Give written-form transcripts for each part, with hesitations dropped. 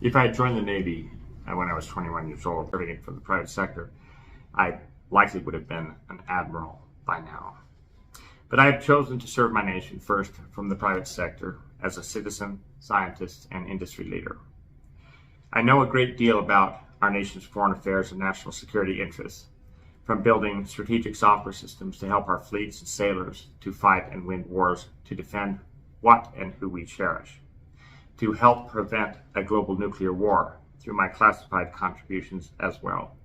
If I had joined the Navy when I was 21 years old, serving from the private sector, I likely would have been an admiral by now. But I have chosen to serve my nation first from the private sector as a citizen, scientist, and industry leader. I know a great deal about our nation's foreign affairs and national security interests, from building strategic software systems to help our fleets and sailors to fight and win wars to defend what and who we cherish, to help prevent a global nuclear war through my classified contributions as well.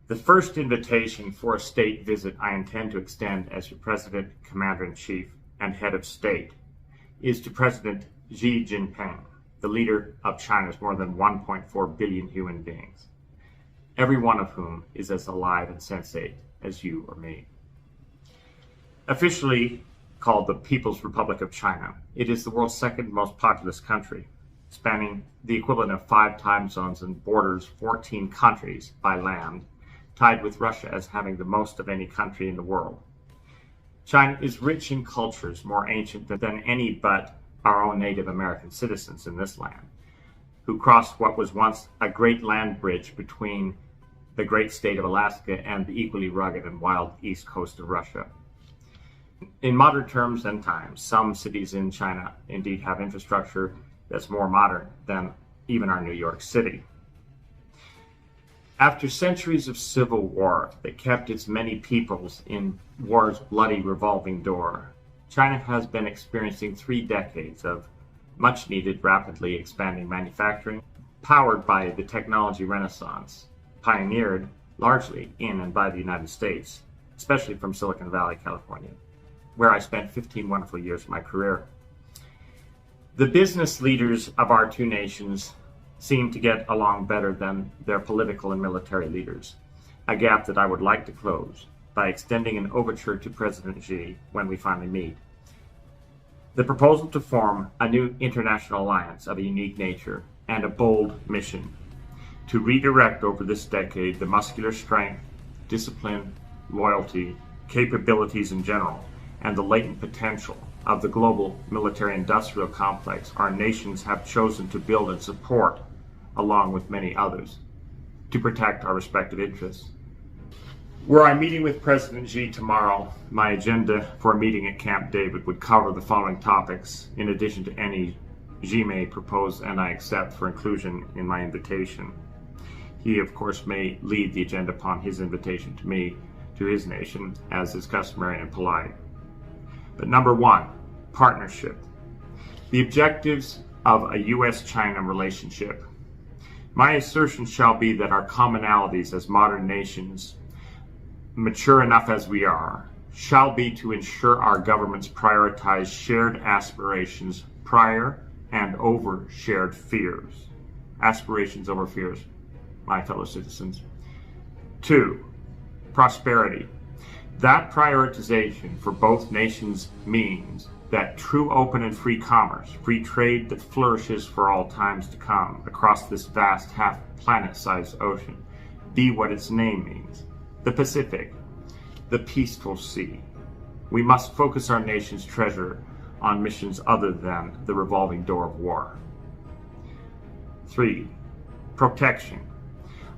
The first invitation for a state visit I intend to extend as your President, Commander-in-Chief, and Head of State is to President Xi Jinping, the leader of China's more than 1.4 billion human beings, every one of whom is as alive and sensate as you or me. Officially called the People's Republic of China, it is the world's second most populous country, spanning the equivalent of 5 time zones and borders 14 countries by land, tied with Russia as having the most of any country in the world. China is rich in cultures more ancient than any but our own Native American citizens in this land, who crossed what was once a great land bridge between the great state of Alaska and the equally rugged and wild east coast of Russia. In modern terms and times, some cities in China indeed have infrastructure that's more modern than even our New York City. After centuries of civil war that kept its many peoples in war's bloody revolving door, China has been experiencing 3 decades of much-needed, rapidly expanding manufacturing, powered by the technology renaissance, pioneered largely in and by the United States, especially from Silicon Valley, California, where I spent 15 wonderful years of my career. The business leaders of our 2 nations seem to get along better than their political and military leaders, a gap that I would like to close by extending an overture to President Xi when we finally meet. The proposal to form a new international alliance of a unique nature and a bold mission to redirect over this decade the muscular strength, discipline, loyalty, capabilities in general, and the latent potential of the global military-industrial complex our nations have chosen to build and support, along with many others, to protect our respective interests. Were I meeting with President Xi tomorrow, my agenda for a meeting at Camp David would cover the following topics, in addition to any Xi may propose and I accept for inclusion in my invitation. He, of course, may lead the agenda upon his invitation to me, to his nation, as is customary and polite. But number 1, partnership. The objectives of a U.S.-China relationship. My assertion shall be that our commonalities as modern nations, mature enough as we are, shall be to ensure our governments prioritize shared aspirations prior and over shared fears. Aspirations over fears, my fellow citizens. 2, prosperity. That prioritization for both nations means that true open and free commerce, free trade that flourishes for all times to come across this vast half-planet-sized ocean, be what its name means, the Pacific, the peaceful sea. We must focus our nation's treasure on missions other than the revolving door of war. 3, protection.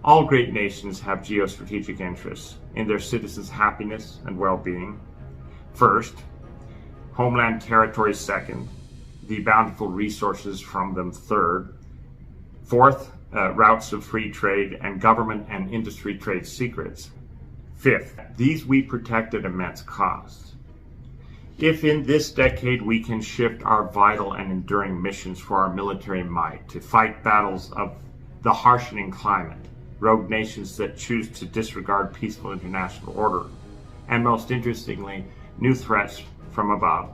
All great nations have geostrategic interests in their citizens' happiness and well-being. First, homeland territory second, the bountiful resources from them third. Fourth, routes of free trade and government and industry trade secrets. Fifth, these we protect at immense cost. If in this decade we can shift our vital and enduring missions for our military might to fight battles of the harshening climate, rogue nations that choose to disregard peaceful international order, and most interestingly, new threats from above.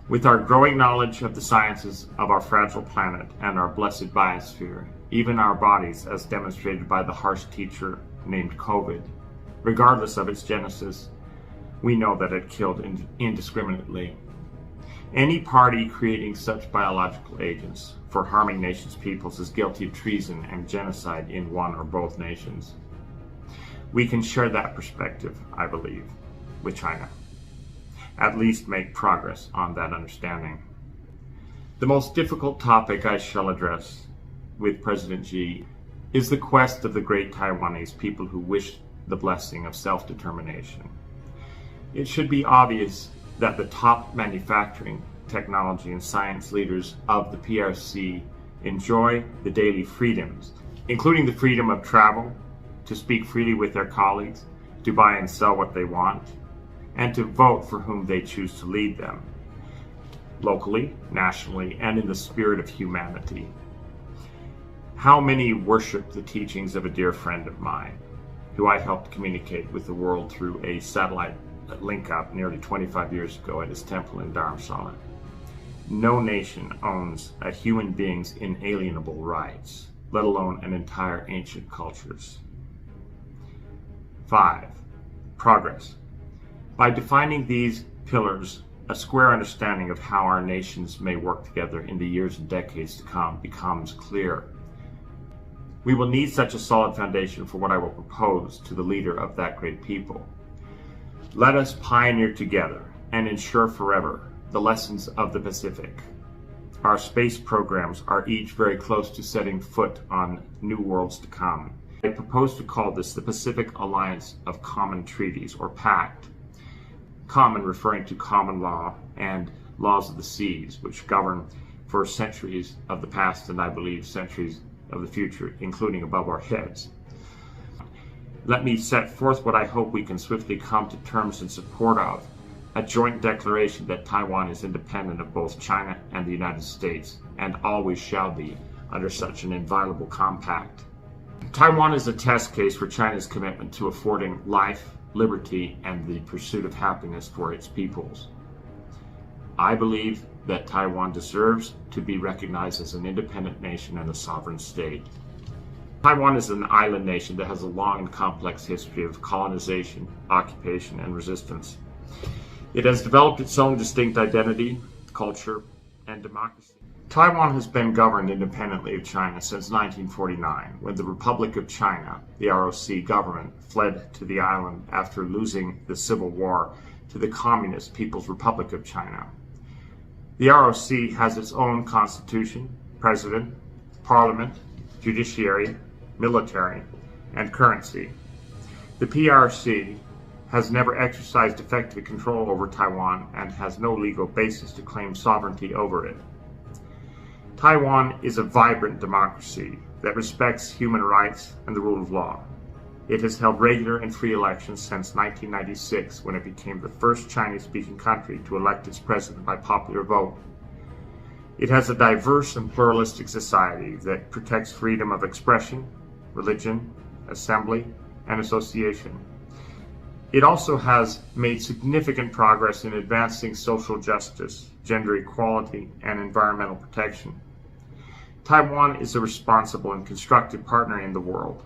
With our growing knowledge of the sciences of our fragile planet and our blessed biosphere, even our bodies as demonstrated by the harsh teacher named COVID, regardless of its genesis, we know that it killed indiscriminately. Any party creating such biological agents for harming nations' peoples is guilty of treason and genocide in one or both nations. We can share that perspective, I believe, with China. At least make progress on that understanding. The most difficult topic I shall address with President Xi is the quest of the great Taiwanese people who wish the blessing of self-determination. It should be obvious that the top manufacturing, technology, and science leaders of the PRC enjoy the daily freedoms, including the freedom of travel, to speak freely with their colleagues, to buy and sell what they want, and to vote for whom they choose to lead them, locally, nationally, and in the spirit of humanity. How many worship the teachings of a dear friend of mine, who I helped communicate with the world through a satellite link-up nearly 25 years ago at his temple in Dharamsala. No nation owns a human being's inalienable rights, let alone an entire ancient cultures. 5. Progress. By defining these pillars, a square understanding of how our nations may work together in the years and decades to come becomes clear. We will need such a solid foundation for what I will propose to the leader of that great people. Let us pioneer together and ensure forever the lessons of the Pacific. Our space programs are each very close to setting foot on new worlds to come. I propose to call this the Pacific Alliance of Common Treaties, or Pact. Common referring to common law and laws of the seas, which govern for centuries of the past and I believe centuries of the future, including above our heads. Let me set forth what I hope we can swiftly come to terms in support of: a joint declaration that Taiwan is independent of both China and the United States, and always shall be under such an inviolable compact. Taiwan is a test case for China's commitment to affording life, liberty, and the pursuit of happiness for its peoples. I believe that Taiwan deserves to be recognized as an independent nation and a sovereign state. Taiwan is an island nation that has a long and complex history of colonization, occupation, and resistance. It has developed its own distinct identity, culture, and democracy. Taiwan has been governed independently of China since 1949, when the Republic of China, the ROC government, fled to the island after losing the Civil War to the Communist People's Republic of China. The ROC has its own constitution, president, parliament, judiciary, military, and currency. The PRC has never exercised effective control over Taiwan and has no legal basis to claim sovereignty over it. Taiwan is a vibrant democracy that respects human rights and the rule of law. It has held regular and free elections since 1996, when it became the first Chinese-speaking country to elect its president by popular vote. It has a diverse and pluralistic society that protects freedom of expression, religion, assembly, and association. It also has made significant progress in advancing social justice, gender equality, and environmental protection. Taiwan is a responsible and constructive partner in the world,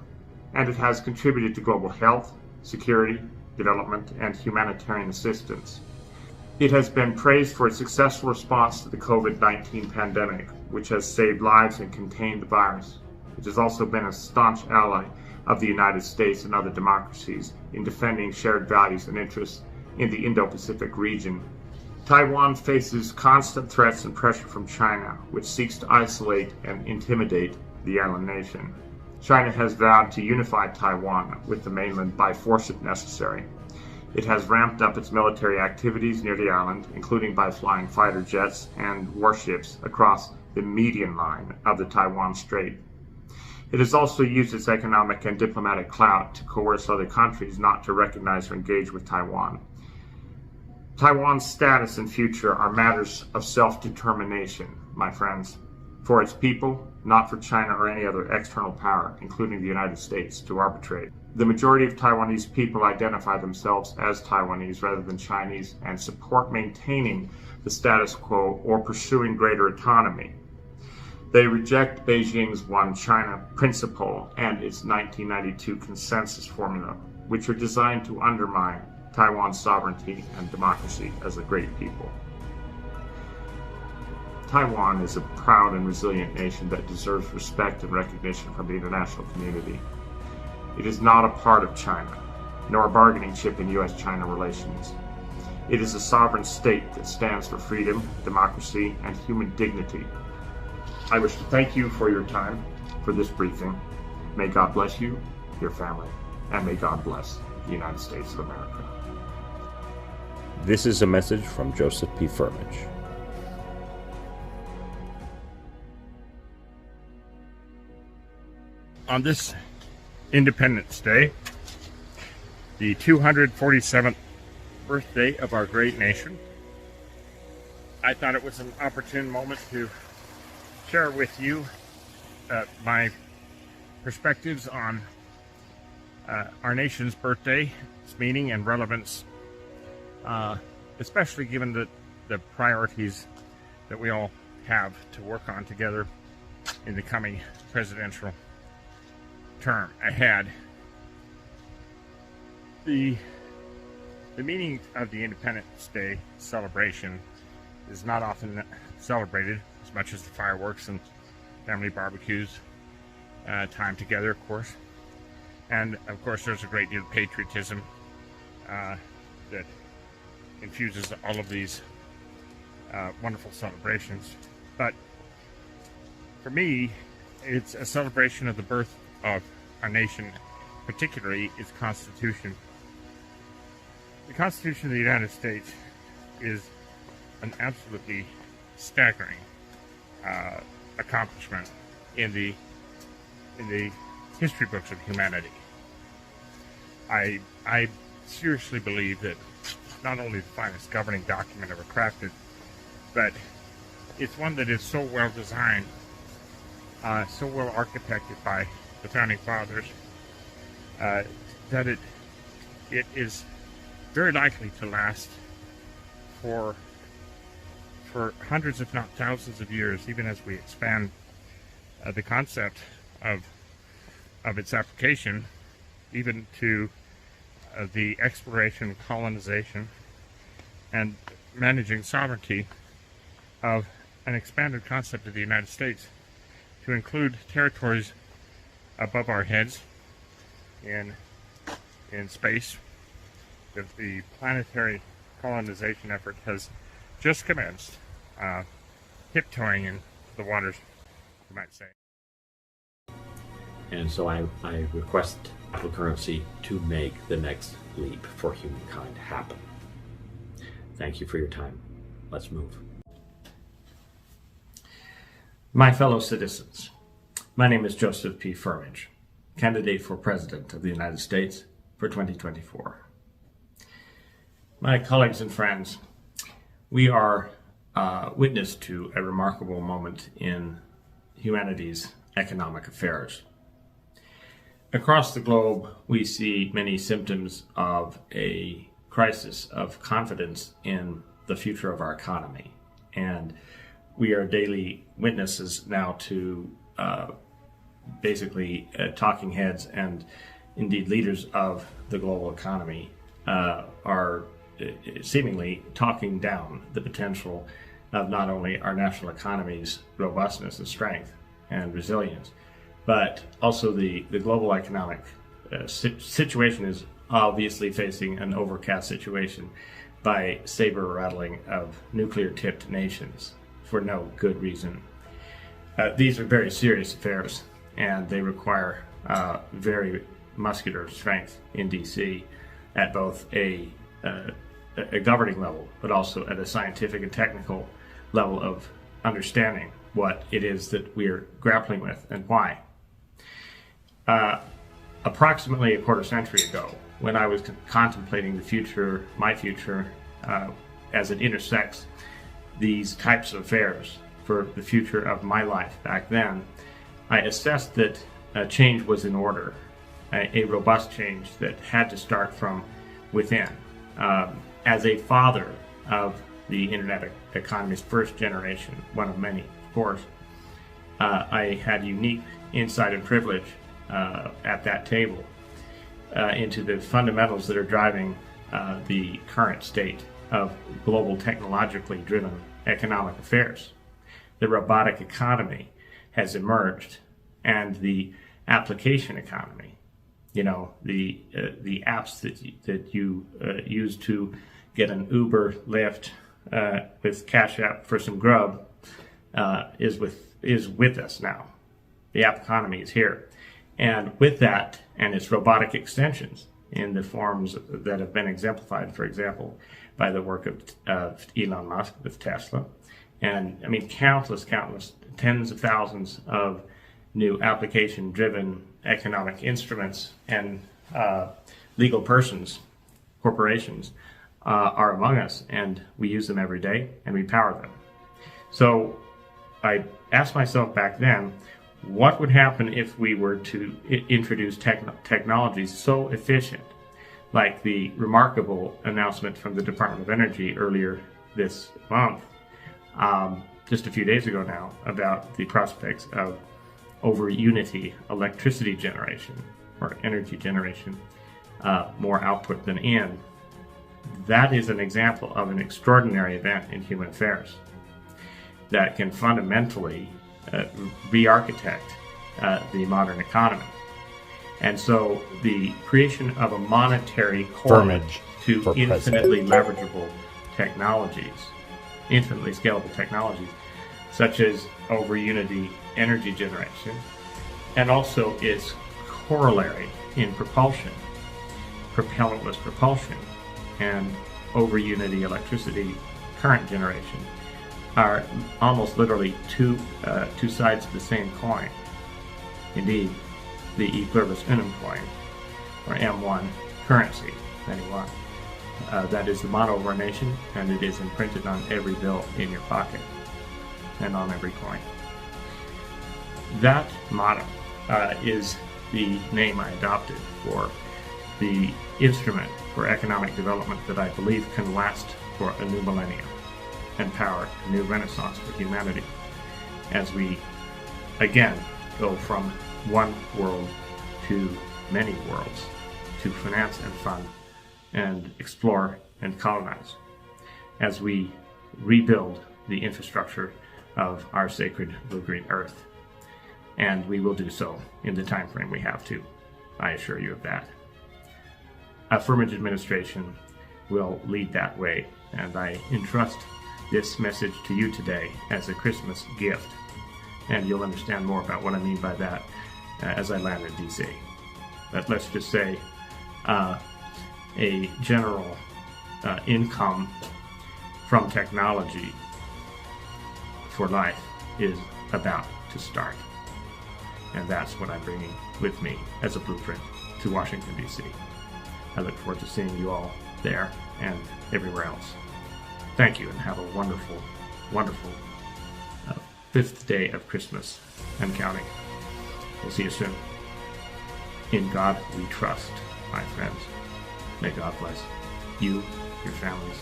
and it has contributed to global health, security, development, and humanitarian assistance. It has been praised for its successful response to the COVID-19 pandemic, which has saved lives and contained the virus. It has also been a staunch ally of the United States and other democracies in defending shared values and interests in the Indo-Pacific region. Taiwan faces constant threats and pressure from China, which seeks to isolate and intimidate the island nation. China has vowed to unify Taiwan with the mainland by force if necessary. It has ramped up its military activities near the island, including by flying fighter jets and warships across the median line of the Taiwan Strait. It has also used its economic and diplomatic clout to coerce other countries not to recognize or engage with Taiwan. Taiwan's status and future are matters of self-determination, my friends, for its people, not for China or any other external power, including the United States, to arbitrate. The majority of Taiwanese people identify themselves as Taiwanese rather than Chinese and support maintaining the status quo or pursuing greater autonomy. They reject Beijing's One China principle and its 1992 consensus formula, which are designed to undermine Taiwan's sovereignty and democracy as a great people. Taiwan is a proud and resilient nation that deserves respect and recognition from the international community. It is not a part of China, nor a bargaining chip in U.S.-China relations. It is a sovereign state that stands for freedom, democracy, and human dignity. I wish to thank you for your time for this briefing. May God bless you, your family, and may God bless the United States of America. This is a message from Joseph P. Firmage. On this Independence Day, the 247th birthday of our great nation, I thought it was an opportune moment to share with you my perspectives on our nation's birthday, its meaning and relevance, especially given the priorities that we all have to work on together in the coming presidential term ahead. The meaning of the Independence Day celebration is not often celebrated as much as the fireworks and family barbecues, time together, of course. And of course, there's a great deal of patriotism that infuses all of these wonderful celebrations. But for me, it's a celebration of the birth of our nation, particularly its Constitution. The Constitution of the United States is an absolutely staggering accomplishment in the history books of humanity. I seriously believe that not only the finest governing document ever crafted, but it's one that is so well designed, so well architected by the founding fathers, that it is very likely to last for hundreds, if not thousands of years, even as we expand the concept of its application, even to the exploration, colonization, and managing sovereignty of an expanded concept of the United States to include territories above our heads in space. The planetary colonization effort has just commenced, tiptoeing in the waters, you might say. And so I request the currency to make the next leap for humankind happen. Thank you for your time. Let's move. My fellow citizens, my name is Joseph P. Firmage, candidate for President of the United States for 2024. My colleagues and friends, we are witness to a remarkable moment in humanity's economic affairs. Across the globe, we see many symptoms of a crisis of confidence in the future of our economy. And we are daily witnesses now to basically talking heads and indeed leaders of the global economy are seemingly talking down the potential of not only our national economy's robustness and strength and resilience, but also the global economic situation is obviously facing an overcast situation by saber-rattling of nuclear-tipped nations for no good reason. These are very serious affairs, and they require very muscular strength in D.C. at both a governing level, but also at a scientific and technical level of understanding what it is that we're grappling with and why. Approximately a quarter century ago, when I was contemplating the future, my future, as it intersects these types of affairs for the future of my life back then, I assessed that change was in order, a robust change that had to start from within. As a father of the internet economy's first generation, one of many, of course, I had unique insight and privilege at that table into the fundamentals that are driving the current state of global technologically driven economic affairs. The robotic economy has emerged, and the application economy, the apps that you use to get an Uber, Lyft with Cash App for some grub is with us now. The app economy is here. And with that and its robotic extensions in the forms that have been exemplified, for example, by the work of Elon Musk with Tesla, and I mean countless, tens of thousands of new application-driven economic instruments and legal persons, corporations, are among us, and we use them every day, and we power them. So I asked myself back then, what would happen if we were to introduce technologies so efficient, like the remarkable announcement from the Department of Energy earlier this month, just a few days ago now, about the prospects of over-unity electricity generation, or energy generation, more output than in. That is an example of an extraordinary event in human affairs that can fundamentally re-architect the modern economy. And so the creation of a monetary core to infinitely leverageable technologies, infinitely scalable technologies, such as over-unity energy generation, and also its corollary in propulsion, propellantless propulsion, and over-unity electricity current generation, are almost literally two sides of the same coin. Indeed, the E pluribus unum coin, or M1 currency, anyone. That is the motto of our nation, and it is imprinted on every bill in your pocket and on every coin. That motto is the name I adopted for the instrument for economic development that I believe can last for a new millennium and power a new renaissance for humanity as we again go from one world to many worlds, to finance and fund and explore and colonize, as we rebuild the infrastructure of our sacred blue-green earth. And we will do so in the time frame we have to. I assure you of that. Affirmative administration will lead that way, and I entrust this message to you today as a Christmas gift. And you'll understand more about what I mean by that as I land in DC. But let's just say a general income from technology for life is about to start. And that's what I'm bringing with me as a blueprint to Washington, D.C. I look forward to seeing you all there and everywhere else. Thank you, and have a wonderful, wonderful fifth day of Christmas and counting. We'll see you soon. In God we trust, my friends. May God bless you, your families,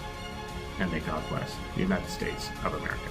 and may God bless the United States of America.